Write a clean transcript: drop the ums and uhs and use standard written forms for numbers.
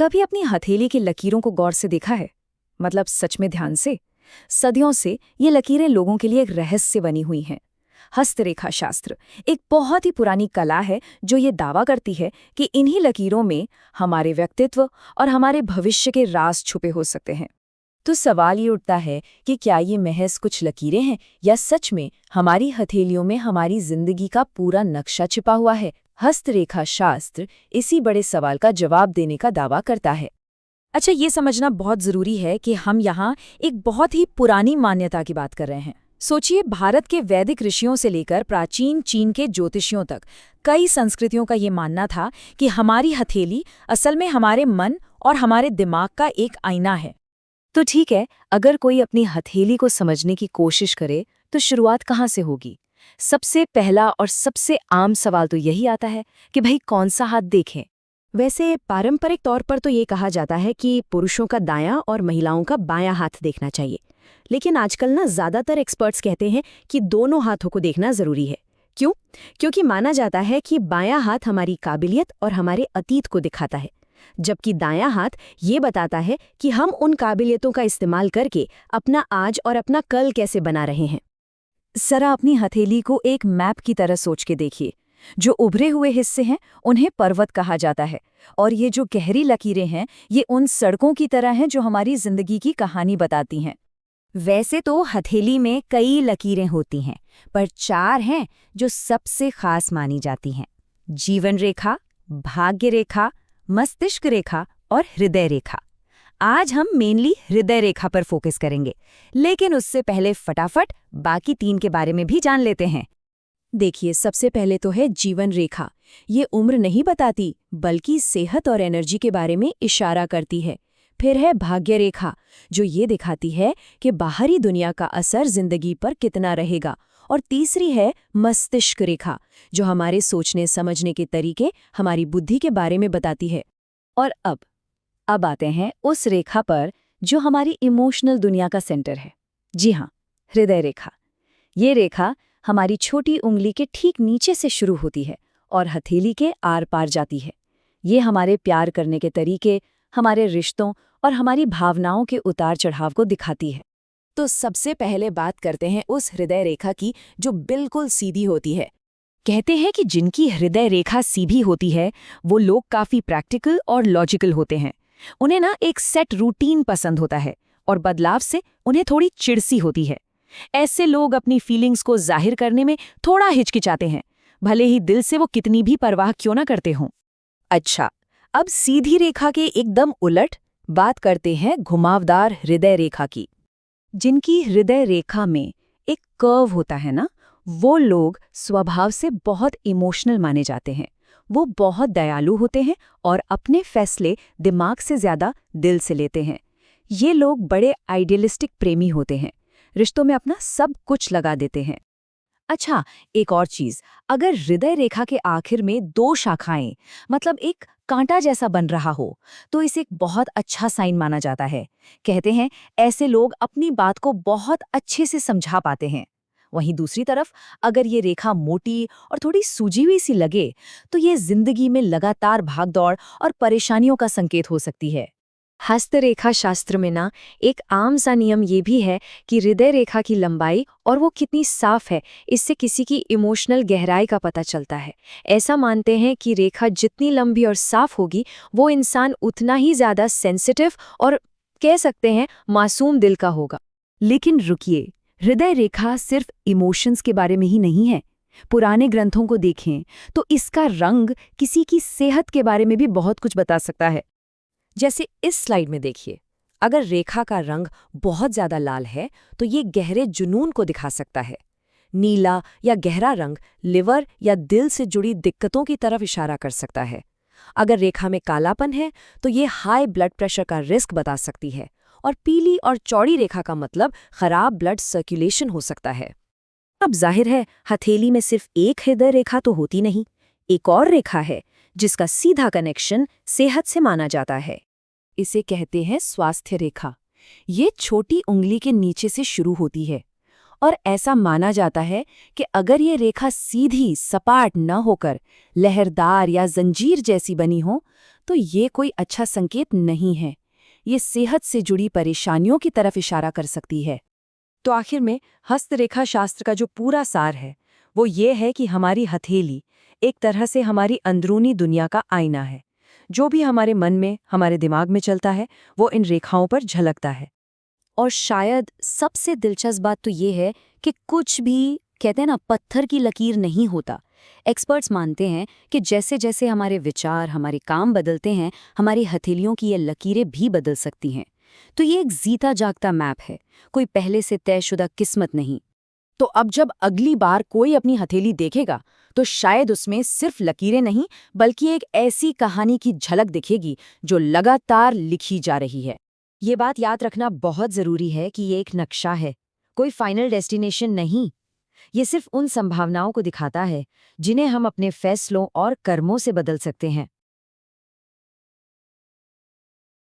कभी अपनी हथेली की लकीरों को गौर से देखा है? मतलब सच में ध्यान से। सदियों से ये लकीरें लोगों के लिए एक रहस्य बनी हुई हैं। हस्तरेखा शास्त्र एक बहुत ही पुरानी कला है जो ये दावा करती है कि इन्हीं लकीरों में हमारे व्यक्तित्व और हमारे भविष्य के राज छुपे हो सकते हैं। तो सवाल ये उठता है कि क्या ये महज कुछ लकीरें हैं या सच में हमारी हथेलियों में हमारी जिंदगी का पूरा नक्शा छिपा हुआ है? हस्तरेखा शास्त्र इसी बड़े सवाल का जवाब देने का दावा करता है। अच्छा, ये समझना बहुत जरूरी है कि हम यहाँ एक बहुत ही पुरानी मान्यता की बात कर रहे हैं। सोचिए, भारत के वैदिक ऋषियों से लेकर प्राचीन चीन के ज्योतिषियों तक कई संस्कृतियों का ये मानना था कि हमारी हथेली असल में हमारे मन और हमारे दिमाग का एक आईना है। तो ठीक है, अगर कोई अपनी हथेली को समझने की कोशिश करे तो शुरुआत कहाँ से होगी? सबसे पहला और सबसे आम सवाल तो यही आता है कि भाई कौन सा हाथ देखें। वैसे पारंपरिक तौर पर तो ये कहा जाता है कि पुरुषों का दायां और महिलाओं का बायां हाथ देखना चाहिए, लेकिन आजकल ना ज्यादातर एक्सपर्ट्स कहते हैं कि दोनों हाथों को देखना जरूरी है। क्यों? क्योंकि माना जाता है कि बायां हाथ हमारी काबिलियत और हमारे अतीत को दिखाता है, जबकि दायां हाथ ये बताता है कि हम उन काबिलियतों का इस्तेमाल करके अपना आज और अपना कल कैसे बना रहे हैं। जरा अपनी हथेली को एक मैप की तरह सोच के देखिए। जो उभरे हुए हिस्से हैं उन्हें पर्वत कहा जाता है, और ये जो गहरी लकीरें हैं ये उन सड़कों की तरह हैं जो हमारी जिंदगी की कहानी बताती हैं। वैसे तो हथेली में कई लकीरें होती हैं, पर 4 हैं जो सबसे खास मानी जाती हैं: जीवन रेखा, भाग्य रेखा, मस्तिष्क रेखा और हृदय रेखा। आज हम मेनली हृदय रेखा पर फोकस करेंगे, लेकिन उससे पहले फटाफट बाकी 3 के बारे में भी जान लेते हैं। देखिए, सबसे पहले तो है जीवन रेखा। ये उम्र नहीं बताती बल्कि सेहत और एनर्जी के बारे में इशारा करती है। फिर है भाग्य रेखा, जो ये दिखाती है कि बाहरी दुनिया का असर जिंदगी पर कितना रहेगा। और तीसरी है मस्तिष्क रेखा, जो हमारे सोचने समझने के तरीके, हमारी बुद्धि के बारे में बताती है। और अब आते हैं उस रेखा पर जो हमारी इमोशनल दुनिया का सेंटर है। जी हाँ, हृदय रेखा। ये रेखा हमारी छोटी उंगली के ठीक नीचे से शुरू होती है और हथेली के आर पार जाती है। ये हमारे प्यार करने के तरीके, हमारे रिश्तों और हमारी भावनाओं के उतार चढ़ाव को दिखाती है। तो सबसे पहले बात करते हैं उस हृदय रेखा की जो बिल्कुल सीधी होती है। कहते हैं कि जिनकी हृदय रेखा सीधी होती है वो लोग काफी प्रैक्टिकल और लॉजिकल होते हैं। उन्हें ना एक सेट रूटीन पसंद होता है और बदलाव से उन्हें थोड़ी चिड़सी होती है। ऐसे लोग अपनी फीलिंग्स को जाहिर करने में थोड़ा हिचकिचाते हैं, भले ही दिल से वो कितनी भी परवाह क्यों ना करते हों। अच्छा, अब सीधी रेखा के एकदम उलट बात करते हैं घुमावदार हृदय रेखा की। जिनकी हृदय रेखा में एक कर्व होता है ना, वो लोग स्वभाव से बहुत इमोशनल माने जाते हैं। वो बहुत दयालु होते हैं और अपने फैसले दिमाग से ज्यादा दिल से लेते हैं। ये लोग बड़े आइडियलिस्टिक प्रेमी होते हैं, रिश्तों में अपना सब कुछ लगा देते हैं। अच्छा, एक और चीज, अगर हृदय रेखा के आखिर में 2 शाखाएं, मतलब एक कांटा जैसा बन रहा हो, तो इसे एक बहुत अच्छा साइन माना जाता है। कहते हैं ऐसे लोग अपनी बात को बहुत अच्छे से समझा पाते हैं। वहीं दूसरी तरफ अगर ये रेखा मोटी और थोड़ी सूजी हुई सी लगे, तो ये जिंदगी में लगातार भागदौड़ और परेशानियों का संकेत हो सकती है। हस्तरेखा शास्त्र में ना एक आम सा नियम ये भी है कि हृदय रेखा की लंबाई और वो कितनी साफ है, इससे किसी की इमोशनल गहराई का पता चलता है। ऐसा मानते हैं कि रेखा जितनी लंबी और साफ होगी, वो इंसान उतना ही ज्यादा सेंसिटिव और कह सकते हैं मासूम दिल का होगा। लेकिन रुकिए, हृदय रेखा सिर्फ इमोशंस के बारे में ही नहीं है। पुराने ग्रंथों को देखें तो इसका रंग किसी की सेहत के बारे में भी बहुत कुछ बता सकता है। जैसे इस स्लाइड में देखिए, अगर रेखा का रंग बहुत ज्यादा लाल है तो ये गहरे जुनून को दिखा सकता है। नीला या गहरा रंग लिवर या दिल से जुड़ी दिक्कतों की तरफ इशारा कर सकता है। अगर रेखा में कालापन है तो ये हाई ब्लड प्रेशर का रिस्क बता सकती है, और पीली और चौड़ी रेखा का मतलब खराब ब्लड सर्कुलेशन हो सकता है। अब जाहिर है हथेली में सिर्फ एक हृदय रेखा तो होती नहीं, एक और रेखा है जिसका सीधा कनेक्शन सेहत से माना जाता है। इसे कहते हैं स्वास्थ्य रेखा। ये छोटी उंगली के नीचे से शुरू होती है, और ऐसा माना जाता है कि अगर ये रेखा सीधी सपाट न होकर लहरदार या जंजीर जैसी बनी हो तो ये कोई अच्छा संकेत नहीं है। ये सेहत से जुड़ी परेशानियों की तरफ इशारा कर सकती है। तो आखिर में हस्तरेखा शास्त्र का जो पूरा सार है वो ये है कि हमारी हथेली एक तरह से हमारी अंदरूनी दुनिया का आईना है। जो भी हमारे मन में, हमारे दिमाग में चलता है वो इन रेखाओं पर झलकता है। और शायद सबसे दिलचस्प बात तो ये है कि कुछ भी, कहते हैं ना, पत्थर की लकीर नहीं होता। एक्सपर्ट्स मानते हैं कि जैसे जैसे हमारे विचार, हमारे काम बदलते हैं, हमारी हथेलियों की ये लकीरें भी बदल सकती हैं। तो ये एक जीता जागता मैप है, कोई पहले से तयशुदा किस्मत नहीं। तो अब जब अगली बार कोई अपनी हथेली देखेगा तो शायद उसमें सिर्फ लकीरें नहीं बल्कि एक ऐसी कहानी की झलक दिखेगी जो लगातार लिखी जा रही है। ये बात याद रखना बहुत जरूरी है कि ये एक नक्शा है, कोई फाइनल डेस्टिनेशन नहीं। ये सिर्फ उन संभावनाओं को दिखाता है जिन्हें हम अपने फैसलों और कर्मों से बदल सकते हैं।